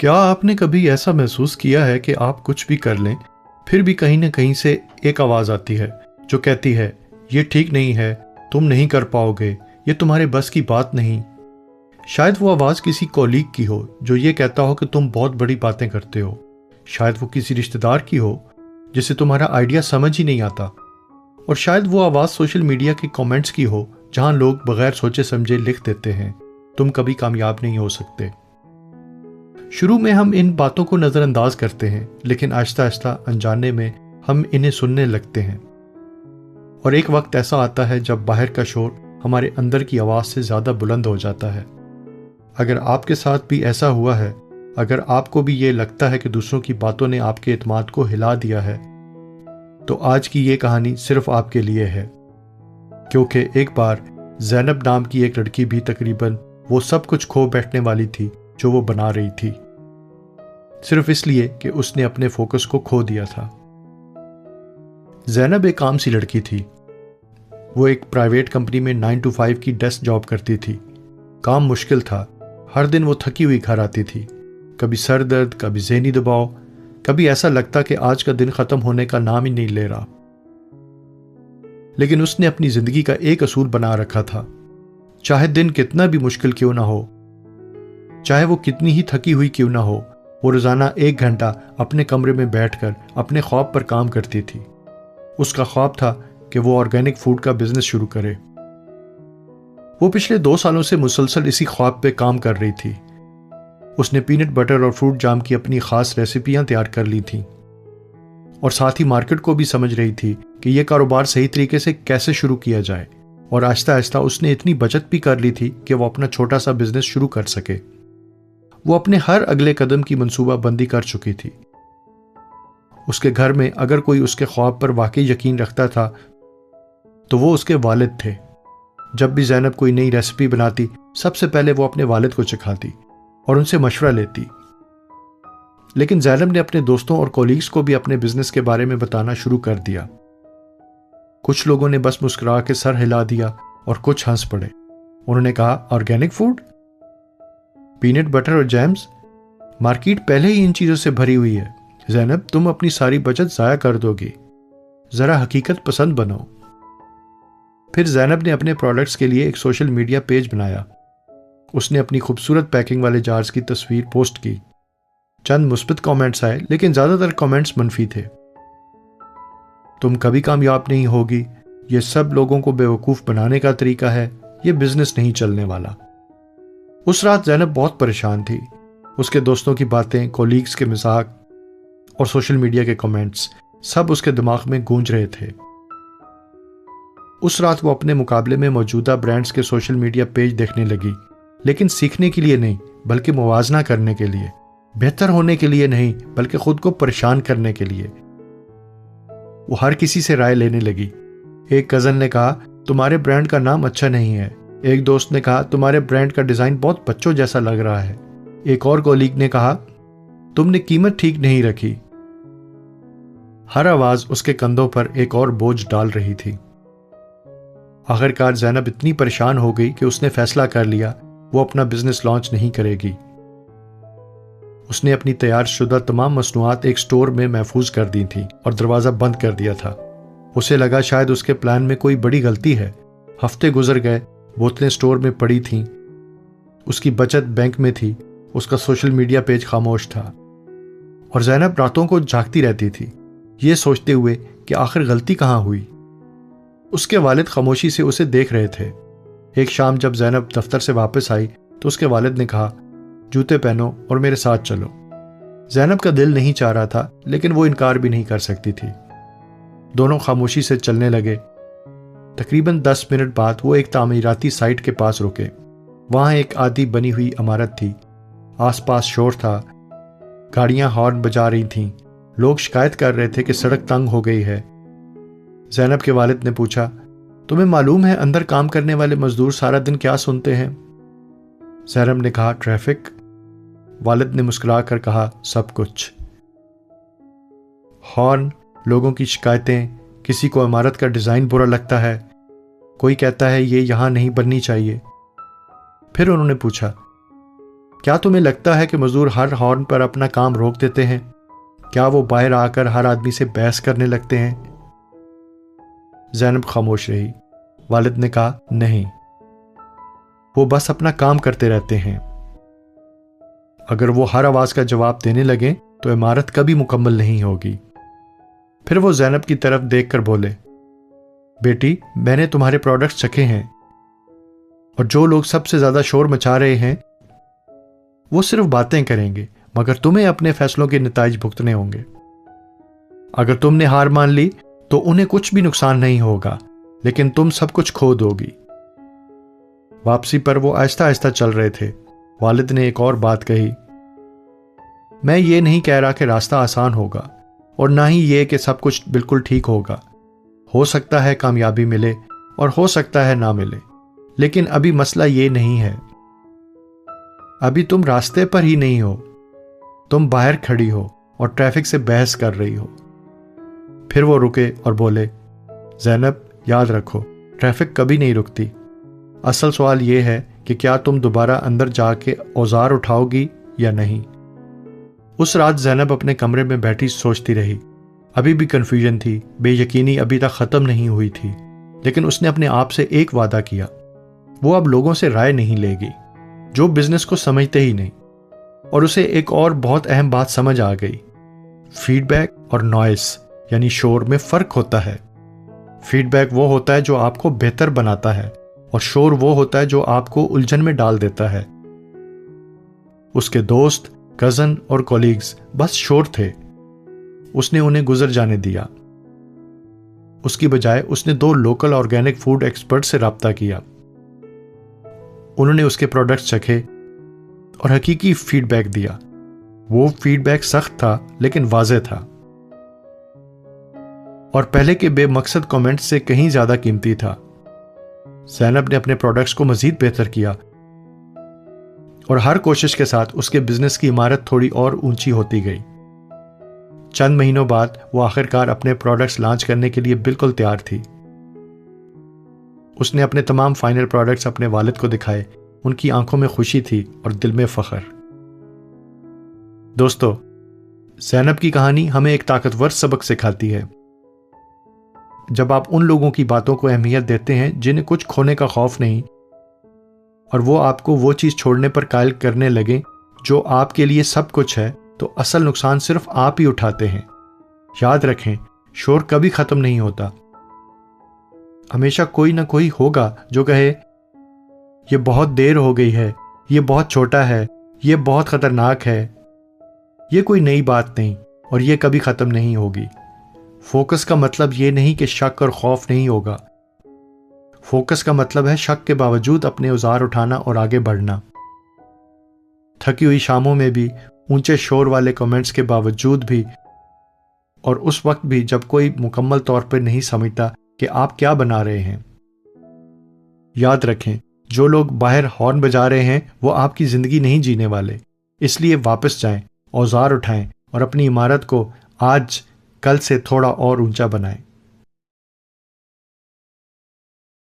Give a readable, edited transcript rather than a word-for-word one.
کیا آپ نے کبھی ایسا محسوس کیا ہے کہ آپ کچھ بھی کر لیں پھر بھی کہیں نہ کہیں سے ایک آواز آتی ہے جو کہتی ہے یہ ٹھیک نہیں ہے، تم نہیں کر پاؤ گے، یہ تمہارے بس کی بات نہیں؟ شاید وہ آواز کسی کولیگ کی ہو جو یہ کہتا ہو کہ تم بہت بڑی باتیں کرتے ہو، شاید وہ کسی رشتہ دار کی ہو جسے تمہارا آئیڈیا سمجھ ہی نہیں آتا، اور شاید وہ آواز سوشل میڈیا کے کامنٹس کی ہو جہاں لوگ بغیر سوچے سمجھے لکھ دیتے ہیں تم کبھی کامیاب نہیں ہو سکتے۔ شروع میں ہم ان باتوں کو نظر انداز کرتے ہیں، لیکن آہستہ آہستہ انجانے میں ہم انہیں سننے لگتے ہیں، اور ایک وقت ایسا آتا ہے جب باہر کا شور ہمارے اندر کی آواز سے زیادہ بلند ہو جاتا ہے۔ اگر آپ کے ساتھ بھی ایسا ہوا ہے، اگر آپ کو بھی یہ لگتا ہے کہ دوسروں کی باتوں نے آپ کے اعتماد کو ہلا دیا ہے، تو آج کی یہ کہانی صرف آپ کے لیے ہے، کیونکہ ایک بار زینب نام کی ایک لڑکی بھی تقریباً وہ سب کچھ کھو بیٹھنے والی تھی جو وہ بنا رہی تھی، صرف اس لیے کہ اس نے اپنے فوکس کو کھو دیا تھا۔ زینب ایک عام سی لڑکی تھی۔ وہ ایک پرائیویٹ کمپنی میں 9 to 5 کی ڈیسک جاب کرتی تھی۔ کام مشکل تھا، ہر دن وہ تھکی ہوئی گھر آتی تھی، کبھی سر درد، کبھی ذہنی دباؤ، کبھی ایسا لگتا کہ آج کا دن ختم ہونے کا نام ہی نہیں لے رہا۔ لیکن اس نے اپنی زندگی کا ایک اصول بنا رکھا تھا، چاہے دن کتنا بھی مشکل کیوں نہ ہو، چاہے وہ کتنی ہی تھکی ہوئی کیوں نہ ہو، وہ روزانہ 1 گھنٹہ اپنے کمرے میں بیٹھ کر اپنے خواب پر کام کرتی تھی۔ اس کا خواب تھا کہ وہ آرگینک فوڈ کا بزنس شروع کرے۔ وہ پچھلے 2 سالوں سے مسلسل اسی خواب پہ کام کر رہی تھی۔ اس نے پینٹ بٹر اور فروٹ جام کی اپنی خاص ریسیپیاں تیار کر لی تھیں، اور ساتھ ہی مارکیٹ کو بھی سمجھ رہی تھی کہ یہ کاروبار صحیح طریقے سے کیسے شروع کیا جائے، اور آہستہ آہستہ اس نے اتنی بچت بھی کر لی تھی کہ وہ اپنا چھوٹا سا بزنس شروع کر سکے۔ وہ اپنے ہر اگلے قدم کی منصوبہ بندی کر چکی تھی۔ اس کے گھر میں اگر کوئی اس کے خواب پر واقعی یقین رکھتا تھا تو وہ اس کے والد تھے۔ جب بھی زینب کوئی نئی ریسیپی بناتی، سب سے پہلے وہ اپنے والد کو چکھاتی اور ان سے مشورہ لیتی۔ لیکن زینب نے اپنے دوستوں اور کولیگز کو بھی اپنے بزنس کے بارے میں بتانا شروع کر دیا۔ کچھ لوگوں نے بس مسکرا کے سر ہلا دیا اور کچھ ہنس پڑے۔ انہوں نے کہا، آرگینک فوڈ، پینٹ بٹر اور جیمز، مارکیٹ پہلے ہی ان چیزوں سے بھری ہوئی ہے، زینب تم اپنی ساری بچت ضائع کر دو گی، ذرا حقیقت پسند بنو۔ پھر زینب نے اپنے پروڈکٹس کے لیے ایک سوشل میڈیا پیج بنایا۔ اس نے اپنی خوبصورت پیکنگ والے جارز کی تصویر پوسٹ کی۔ چند مثبت کامنٹس آئے، لیکن زیادہ تر کامنٹس منفی تھے۔ تم کبھی کامیاب نہیں ہوگی، یہ سب لوگوں کو بیوقوف بنانے کا طریقہ ہے، یہ بزنس نہیں چلنے والا۔ اس رات زینب بہت پریشان تھی۔ اس کے دوستوں کی باتیں، کولیگز کے مذاق اور سوشل میڈیا کے کامنٹس سب اس کے دماغ میں گونج رہے تھے۔ اس رات وہ اپنے مقابلے میں موجودہ برانڈز کے سوشل میڈیا پیج دیکھنے لگی، لیکن سیکھنے کے لیے نہیں بلکہ موازنہ کرنے کے لیے، بہتر ہونے کے لیے نہیں بلکہ خود کو پریشان کرنے کے لیے۔ وہ ہر کسی سے رائے لینے لگی۔ ایک کزن نے کہا، تمہارے برانڈ کا نام اچھا نہیں ہے۔ ایک دوست نے کہا، تمہارے برانڈ کا ڈیزائن بہت بچوں جیسا لگ رہا ہے۔ ایک اور کولیگ نے کہا، تم نے قیمت ٹھیک نہیں رکھی۔ ہر آواز اس کے کندھوں پر ایک اور بوجھ ڈال رہی تھی۔ آخرکار زینب اتنی پریشان ہو گئی کہ اس نے فیصلہ کر لیا وہ اپنا بزنس لانچ نہیں کرے گی۔ اس نے اپنی تیار شدہ تمام مصنوعات ایک سٹور میں محفوظ کر دی تھیں اور دروازہ بند کر دیا تھا۔ اسے لگا شاید اس کے پلان میں کوئی بڑی غلطی ہے۔ ہفتے گزر گئے، بوتلیں سٹور میں پڑی تھیں، اس کی بچت بینک میں تھی، اس کا سوشل میڈیا پیج خاموش تھا، اور زینب راتوں کو جاگتی رہتی تھی، یہ سوچتے ہوئے کہ آخر غلطی کہاں ہوئی۔ اس کے والد خاموشی سے اسے دیکھ رہے تھے۔ ایک شام جب زینب دفتر سے واپس آئی تو اس کے والد نے کہا، جوتے پہنو اور میرے ساتھ چلو۔ زینب کا دل نہیں چاہ رہا تھا، لیکن وہ انکار بھی نہیں کر سکتی تھی۔ دونوں خاموشی سے چلنے لگے۔ تقریباً 10 منٹ بعد وہ ایک تعمیراتی سائٹ کے پاس رکے۔ وہاں ایک آدھی بنی ہوئی عمارت تھی، آس پاس شور تھا، گاڑیاں ہارن بجا رہی تھیں، لوگ شکایت کر رہے تھے کہ سڑک تنگ ہو گئی ہے۔ زینب کے والد نے پوچھا، تمہیں معلوم ہے اندر کام کرنے والے مزدور سارا دن کیا سنتے ہیں؟ زینب نے کہا، ٹریفک۔ والد نے مسکرا کر کہا، سب کچھ۔ ہارن، لوگوں کی شکایتیں، کسی کو عمارت کا ڈیزائن برا لگتا ہے، کوئی کہتا ہے یہ یہاں نہیں بننی چاہیے۔ پھر انہوں نے پوچھا، کیا تمہیں لگتا ہے کہ مزدور ہر ہارن پر اپنا کام روک دیتے ہیں؟ کیا وہ باہر آ کر ہر آدمی سے بحث کرنے لگتے ہیں؟ زینب خاموش رہی۔ والد نے کہا، نہیں، وہ بس اپنا کام کرتے رہتے ہیں۔ اگر وہ ہر آواز کا جواب دینے لگیں تو عمارت کبھی مکمل نہیں ہوگی۔ پھر وہ زینب کی طرف دیکھ کر بولے، بیٹی، میں نے تمہارے پروڈکٹس چکھے ہیں، اور جو لوگ سب سے زیادہ شور مچا رہے ہیں وہ صرف باتیں کریں گے، مگر تمہیں اپنے فیصلوں کے نتائج بھگتنے ہوں گے۔ اگر تم نے ہار مان لی تو انہیں کچھ بھی نقصان نہیں ہوگا، لیکن تم سب کچھ کھو دو گی۔ واپسی پر وہ آہستہ آہستہ چل رہے تھے۔ والد نے ایک اور بات کہی، میں یہ نہیں کہہ رہا کہ راستہ آسان ہوگا، اور نہ ہی یہ کہ سب کچھ بالکل ٹھیک ہوگا۔ ہو سکتا ہے کامیابی ملے اور ہو سکتا ہے نہ ملے، لیکن ابھی مسئلہ یہ نہیں ہے۔ ابھی تم راستے پر ہی نہیں ہو، تم باہر کھڑی ہو اور ٹریفک سے بحث کر رہی ہو۔ پھر وہ رکے اور بولے، زینب، یاد رکھو، ٹریفک کبھی نہیں رکتی۔ اصل سوال یہ ہے کہ کیا تم دوبارہ اندر جا کے اوزار اٹھاؤ گی یا نہیں۔ اس رات زینب اپنے کمرے میں بیٹھی سوچتی رہی۔ ابھی بھی کنفیوژن تھی، بے یقینی ابھی تک ختم نہیں ہوئی تھی، لیکن اس نے اپنے آپ سے ایک وعدہ کیا، وہ اب لوگوں سے رائے نہیں لے گی جو بزنس کو سمجھتے ہی نہیں۔ اور اسے ایک اور بہت اہم بات سمجھ آ گئی، فیڈ بیک اور نوائز یعنی شور میں فرق ہوتا ہے۔ فیڈ بیک وہ ہوتا ہے جو آپ کو بہتر بناتا ہے، اور شور وہ ہوتا ہے جو آپ کو الجھن میں ڈال دیتا ہے۔ اس کے دوست، کزن اور کولیگز بس شور تھے، اس نے انہیں گزر جانے دیا۔ اس کی بجائے اس نے 2 لوکل آرگینک فوڈ ایکسپرٹ سے رابطہ کیا۔ انہوں نے اس کے پروڈکٹس چکھے اور حقیقی فیڈ بیک دیا۔ وہ فیڈ بیک سخت تھا لیکن واضح تھا، اور پہلے کے بے مقصد کامنٹس سے کہیں زیادہ قیمتی تھا۔ زینب نے اپنے پروڈکٹس کو مزید بہتر کیا، اور ہر کوشش کے ساتھ اس کے بزنس کی عمارت تھوڑی اور اونچی ہوتی گئی۔ چند مہینوں بعد وہ آخرکار اپنے پروڈکٹس لانچ کرنے کے لیے بالکل تیار تھی۔ اس نے اپنے تمام فائنل پروڈکٹس اپنے والد کو دکھائے۔ ان کی آنکھوں میں خوشی تھی اور دل میں فخر۔ دوستو، زینب کی کہانی ہمیں ایک طاقتور سبق سکھاتی ہے۔ جب آپ ان لوگوں کی باتوں کو اہمیت دیتے ہیں جنہیں کچھ کھونے کا خوف نہیں، اور وہ آپ کو وہ چیز چھوڑنے پر قائل کرنے لگیں جو آپ کے لیے سب کچھ ہے، تو اصل نقصان صرف آپ ہی اٹھاتے ہیں۔ یاد رکھیں، شور کبھی ختم نہیں ہوتا۔ ہمیشہ کوئی نہ کوئی ہوگا جو کہے، یہ بہت دیر ہو گئی ہے، یہ بہت چھوٹا ہے، یہ بہت خطرناک ہے، یہ کوئی نئی بات نہیں، اور یہ کبھی ختم نہیں ہوگی۔ فوکس کا مطلب یہ نہیں کہ شک اور خوف نہیں ہوگا۔ فوکس کا مطلب ہے شک کے باوجود اپنے اوزار اٹھانا اور آگے بڑھنا۔ تھکی ہوئی شاموں میں بھی، اونچے شور والے کمنٹس کے باوجود بھی، اور اس وقت بھی جب کوئی مکمل طور پر نہیں سمجھتا کہ آپ کیا بنا رہے ہیں۔ یاد رکھیں، جو لوگ باہر ہارن بجا رہے ہیں وہ آپ کی زندگی نہیں جینے والے۔ اس لیے واپس جائیں، اوزار اٹھائیں اور اپنی عمارت کو آج کل سے تھوڑا اور اونچا بنائیں۔